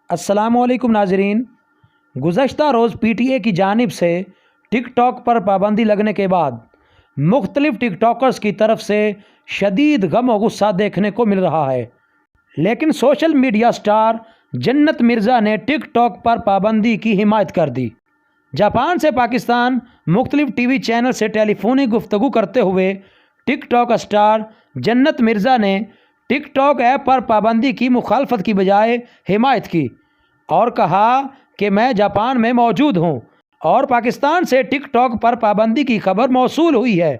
अस्सलामुअलैकुम नाजरीन। गुज़श्ता रोज़ PTA की जानिब से टिक टॉक पर पाबंदी लगने के बाद मुख्तलिफ टिक टॉकर्स की तरफ से शदीद गम और गुस्सा देखने को मिल रहा है। लेकिन सोशल मीडिया स्टार जन्नत मिर्ज़ा ने टिक टॉक पर पाबंदी की हिमायत कर दी। जापान से पाकिस्तान मुख्तलिफ TV चैनल से टेलीफोनिक गुफ्तगू करते हुए टिक टॉक स्टार जन्नत मिर्ज़ा ने टिक टॉक ऐप पर पाबंदी की मुखालफत की बजाय हिमायत की और कहा कि मैं जापान में मौजूद हूं और पाकिस्तान से टिक टॉक पर पाबंदी की खबर मौसूल हुई है।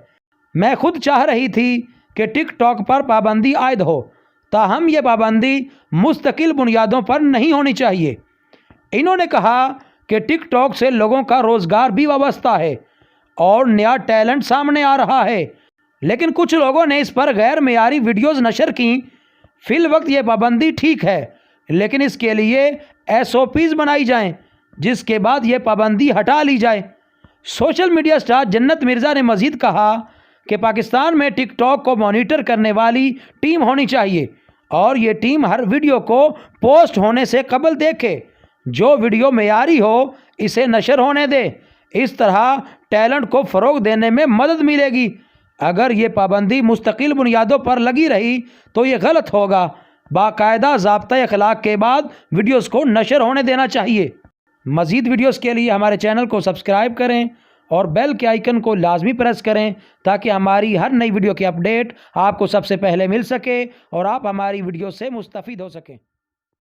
मैं खुद चाह रही थी कि टिक टॉक पर पाबंदी आयद हो, ताहम ये पाबंदी मुस्तकिल बुनियादों पर नहीं होनी चाहिए। इन्होंने कहा कि टिक टॉक से लोगों का रोज़गार भी वाबस्ता है और नया टैलेंट सामने आ रहा है, लेकिन कुछ लोगों ने इस पर गैर मेयारी वीडियोज़ नशर की। फिल वक्त ये पाबंदी ठीक है, लेकिन इसके लिए SOPs बनाई जाएं, जिसके बाद ये पाबंदी हटा ली जाए। सोशल मीडिया स्टार जन्नत मिर्ज़ा ने मज़ीद कहा कि पाकिस्तान में टिक टॉक को मॉनिटर करने वाली टीम होनी चाहिए और ये टीम हर वीडियो को पोस्ट होने से कबल देखे। जो वीडियो मेयारी हो इसे नशर होने दे। इस तरह टैलेंट को फ़रोग देने में मदद मिलेगी। अगर ये पाबंदी मुस्तकिल बुनियादों पर लगी रही तो ये गलत होगा। बाकायदा ज़ाब्ता अखलाक के बाद वीडियोस को नशर होने देना चाहिए। मज़ीद वीडियोस के लिए हमारे चैनल को सब्सक्राइब करें और बेल के आइकन को लाजमी प्रेस करें ताकि हमारी हर नई वीडियो की अपडेट आपको सबसे पहले मिल सके और आप हमारी वीडियो से मुस्तफ़ीद हो सकें।